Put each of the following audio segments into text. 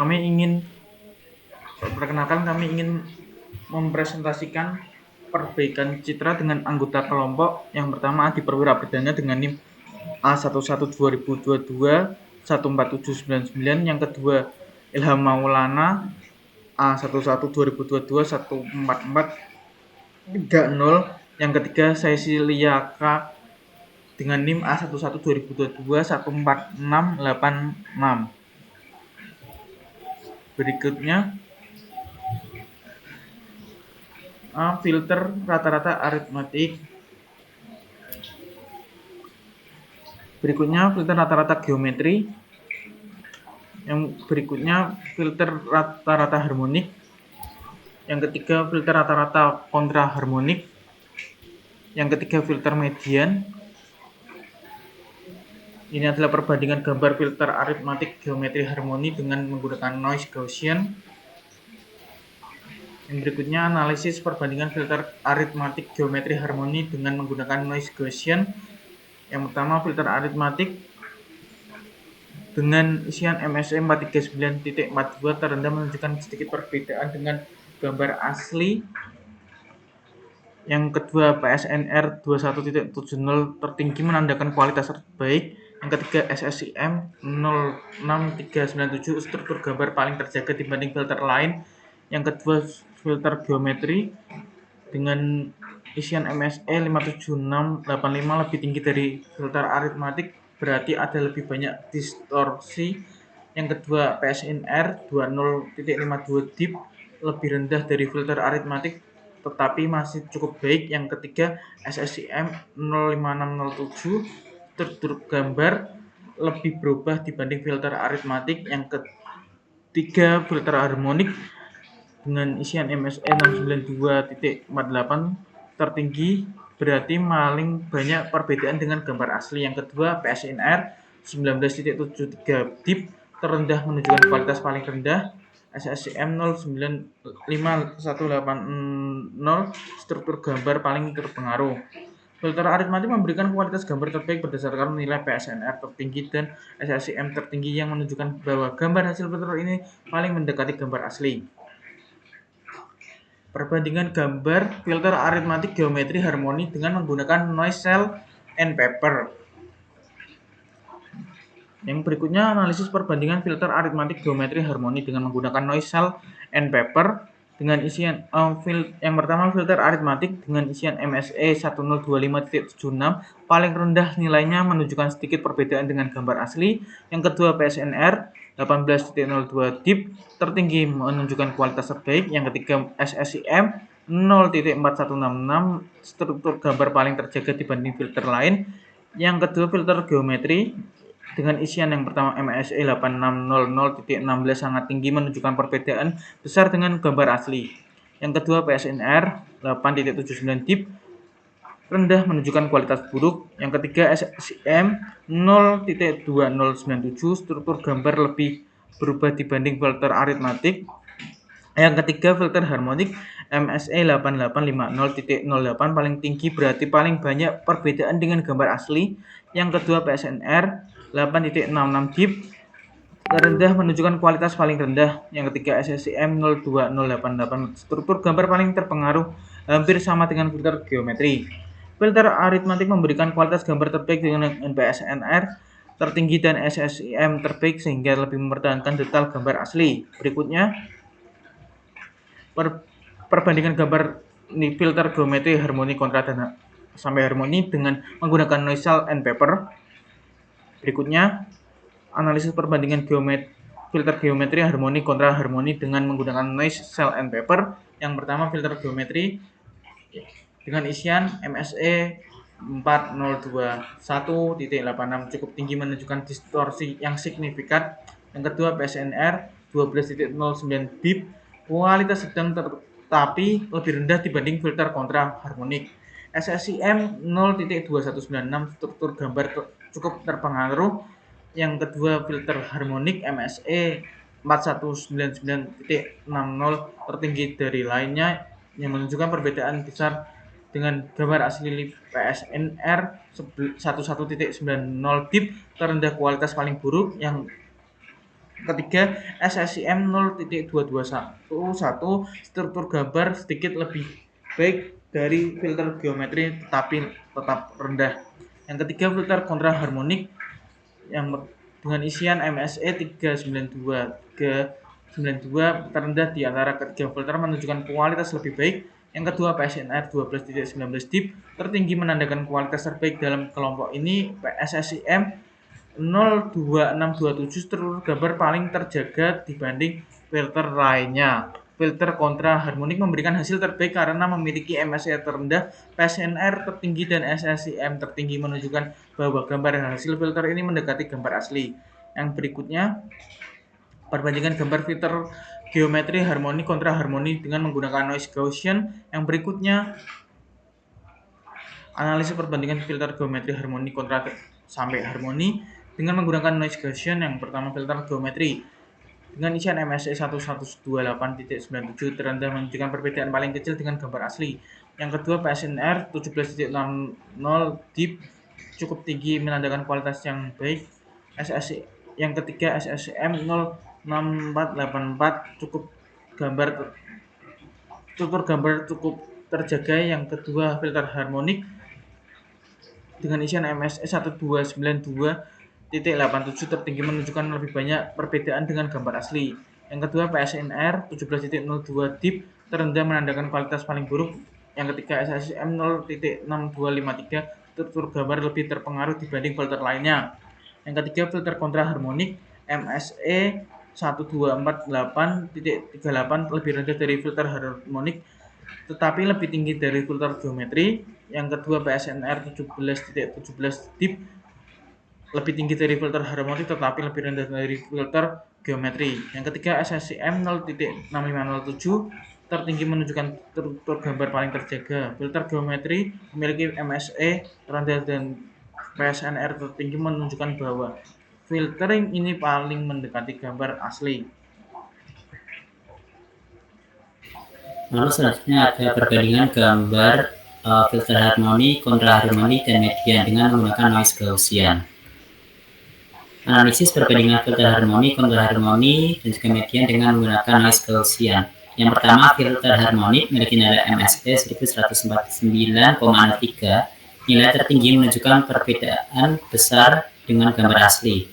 kami ingin mempresentasikan perbaikan citra dengan anggota kelompok. Yang pertama Adi Perwira Perdana dengan NIM A11 2022 14799, yang kedua Ilham Maulana A11 2022 14430, yang ketiga Cecilia K dengan NIM A11 2022 14686. Berikutnya filter rata-rata aritmatik. Berikutnya filter rata-rata geometri. Yang berikutnya filter rata-rata harmonik. Yang ketiga filter rata-rata kontra harmonik. Yang ketiga filter median. Ini adalah perbandingan gambar filter aritmatik geometri harmoni dengan menggunakan noise Gaussian. Yang berikutnya analisis perbandingan filter aritmatik geometri harmoni dengan menggunakan noise Gaussian. Yang pertama filter aritmatik dengan isian MSE 439.42 terendah menunjukkan sedikit perbedaan dengan gambar asli. Yang kedua PSNR 21.70 tertinggi menandakan kualitas terbaik. Yang ketiga SSIM 06397 struktur gambar paling terjaga dibanding filter lain. Yang kedua filter geometri dengan isian MSE 57685 lebih tinggi dari filter aritmatik, berarti ada lebih banyak distorsi. Yang kedua PSNR 20.52 dip lebih rendah dari filter aritmatik tetapi masih cukup baik. Yang ketiga SSIM 05607 struktur gambar lebih berubah dibanding filter aritmatik. Yang ketiga filter harmonik dengan isian MSE 692.48 tertinggi, berarti paling banyak perbedaan dengan gambar asli. Yang kedua PSNR 19.73 dip terendah menunjukkan kualitas paling rendah. SSCM 095180 struktur gambar paling terpengaruh. Filter aritmatik memberikan kualitas gambar terbaik berdasarkan nilai PSNR tertinggi dan SSCM tertinggi yang menunjukkan bahwa gambar hasil filter ini paling mendekati gambar asli. Perbandingan gambar filter aritmatik geometri harmoni dengan menggunakan noise cell and paper. Yang berikutnya analisis perbandingan filter aritmatik geometri harmoni dengan menggunakan noise cell and paper dengan isian yang pertama filter aritmatik dengan isian MSE 1025.76 paling rendah nilainya menunjukkan sedikit perbedaan dengan gambar asli. Yang kedua PSNR 18.02 dip tertinggi menunjukkan kualitas terbaik. Yang ketiga SSIM 0.4166 struktur gambar paling terjaga dibanding filter lain. Yang kedua filter geometri dengan isian yang pertama MSE 8600.16 sangat tinggi menunjukkan perbedaan besar dengan gambar asli. Yang kedua PSNR 8.79 dip rendah menunjukkan kualitas buruk. Yang ketiga SSIM 0.2097 struktur gambar lebih berubah dibanding filter aritmatik. Yang ketiga filter harmonik MSE 8850.08 paling tinggi berarti paling banyak perbedaan dengan gambar asli. Yang kedua PSNR 8.66 dip rendah menunjukkan kualitas paling rendah. Yang ketiga SSIM 02088 struktur gambar paling terpengaruh hampir sama dengan filter geometri. Filter aritmatik memberikan kualitas gambar terbaik dengan PSNR tertinggi dan SSIM terbaik sehingga lebih mempertahankan detail gambar asli. Berikutnya perbandingan gambar filter geometri harmoni kontra dan sampai harmoni dengan menggunakan noise cell and paper. Berikutnya analisis perbandingan filter geometri harmoni kontra harmoni dengan menggunakan noise cell and paper. Yang pertama filter geometri dengan isian MSE 4021.86 cukup tinggi menunjukkan distorsi yang signifikan. Yang kedua PSNR 12.09 dip kualitas sedang tetapi lebih rendah dibanding filter kontra harmonik. SSIM 0.2196 struktur gambar cukup terpengaruh. Yang kedua filter harmonik MSE 4199.60 tertinggi dari lainnya yang menunjukkan perbedaan besar dengan gambar asli. PSNR 11.90 dip terendah kualitas paling buruk. Yang Ketiga, SSIM 0.221, struktur gambar sedikit lebih baik dari filter geometri tetapi tetap rendah. Yang ketiga, filter kontra harmonik yang dengan isian MSE 392 terendah di antara ketiga filter menunjukkan kualitas lebih baik. Yang kedua, PSNR 12.19 DIP tertinggi menandakan kualitas terbaik dalam kelompok ini. SSIM 02627 struktur gambar paling terjaga dibanding filter lainnya. Filter kontra harmonik memberikan hasil terbaik karena memiliki MSE terendah, PSNR tertinggi, dan SSIM tertinggi, menunjukkan bahwa gambar hasil filter ini mendekati gambar asli. Yang berikutnya, perbandingan gambar filter geometri harmoni kontra harmoni dengan menggunakan noise Gaussian. Yang berikutnya, analisis perbandingan filter geometri harmoni kontra sampai harmoni dengan menggunakan noise Gaussian. Yang pertama, filter geometri dengan isian MSE 1128.97 terendah menunjukkan perbedaan paling kecil dengan gambar asli. Yang kedua, PSNR 17.60 DIP cukup tinggi menandakan kualitas yang baik. Yang ketiga, SSIM 06484 struktur gambar cukup terjaga. Yang kedua, filter harmonik dengan isian MSE 1292.87 tertinggi menunjukkan lebih banyak perbedaan dengan gambar asli. Yang kedua, PSNR 17.02 DIP terendah menandakan kualitas paling buruk. Yang ketiga, SSIM 0.6253 struktur gambar lebih terpengaruh dibanding filter lainnya. Yang ketiga, filter kontra harmonik MSE 1248.38 lebih rendah dari filter harmonik tetapi lebih tinggi dari filter geometri. Yang kedua, PSNR 17.17 DIP lebih tinggi dari filter harmonik tetapi lebih rendah dari filter geometri. Yang ketiga, SSIM 0.6507 tertinggi menunjukkan struktur gambar paling terjaga. Filter geometri memiliki MSE rendah dan PSNR tertinggi menunjukkan bahwa filtering ini paling mendekati gambar asli. Lalu selanjutnya ada perbandingan gambar filter harmoni, kontra harmoni, dan median dengan menggunakan noise Gaussian. Analisis perbandingan filter harmoni, kontra harmoni, dan juga median dengan menggunakan noise Gaussian. Yang pertama, filter harmoni memiliki nilai MSE 1149,03. Nilai tertinggi menunjukkan perbedaan besar dengan gambar asli.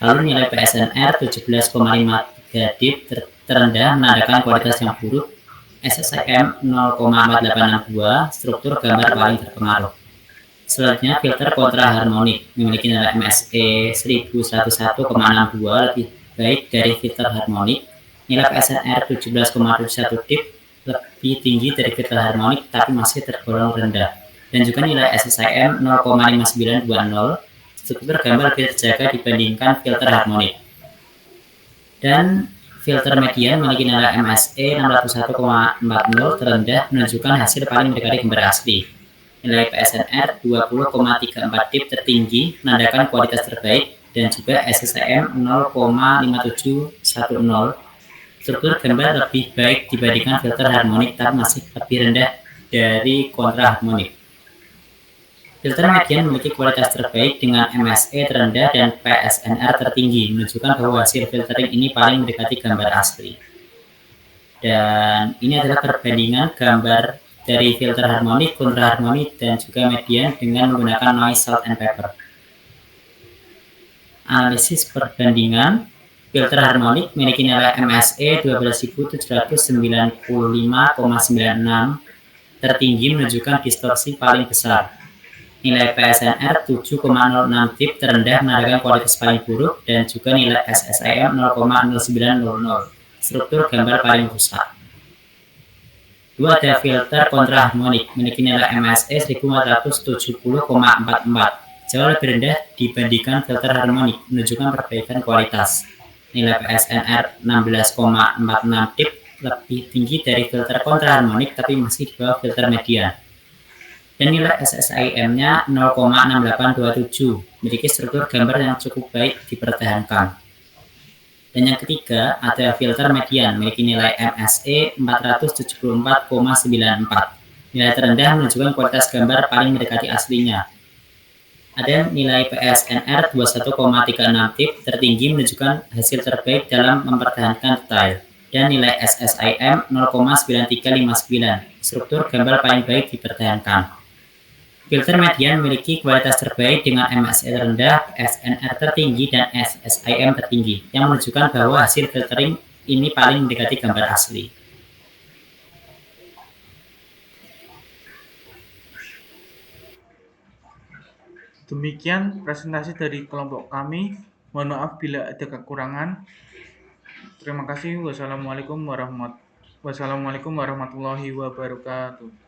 Lalu nilai PSNR 17,53 DIP terendah menandakan kualitas yang buruk. SSIM 0,4862 struktur gambar paling terpengaruh. Selanjutnya, filter kontra harmonik memiliki nilai MSE 1101,62 lebih baik dari filter harmonik. Nilai PSNR 17,71 DIP lebih tinggi dari filter harmonik tapi masih tergolong rendah. Dan juga nilai SSIM 0,5920 struktur gambar lebih terjaga dibandingkan filter harmonik. Dan filter median memiliki nilai MSE 601,40 terendah menunjukkan hasil paling mendekati gambar asli. Nilai PSNR 20,34 DIP tertinggi menandakan kualitas terbaik dan juga SSIM 0,5710 struktur gambar lebih baik dibandingkan filter harmonik tapi masih lebih rendah dari kontra harmonik. Filter median memiliki kualitas terbaik dengan MSE terendah dan PSNR tertinggi, menunjukkan bahwa hasil filtering ini paling mendekati gambar asli. Dan ini adalah perbandingan gambar dari filter harmonik, kontra harmonik, dan juga median dengan menggunakan noise salt and pepper. Analisis perbandingan filter harmonik memiliki nilai MSE 12.795,96 tertinggi menunjukkan distorsi paling besar. Nilai PSNR 7,06 DIP terendah menandakan kualitas paling buruk dan juga nilai SSIM 0,0900 struktur gambar paling rusak. Dua, ada filter kontra harmonik memiliki nilai MSE 1470,44 jauh lebih rendah dibandingkan filter harmonik menunjukkan perbaikan kualitas. Nilai PSNR 16,46 DIP lebih tinggi dari filter kontra harmonik tapi masih di bawah filter median. Dan nilai SSIM-nya 0,6827 memiliki struktur gambar yang cukup baik dipertahankan. Dan yang ketiga ada filter median memiliki nilai MSE 474,94. Nilai terendah menunjukkan kualitas gambar paling mendekati aslinya. Ada nilai PSNR 21,36 tip tertinggi menunjukkan hasil terbaik dalam mempertahankan detail, dan nilai SSIM 0,9359, struktur gambar paling baik dipertahankan. Filter median memiliki kualitas terbaik dengan MSE rendah, PSNR tertinggi, dan SSIM tertinggi, yang menunjukkan bahwa hasil filtering ini paling mendekati gambar asli. Demikian presentasi dari kelompok kami. Mohon maaf bila ada kekurangan. Terima kasih. Wassalamualaikum warahmatullahi wabarakatuh.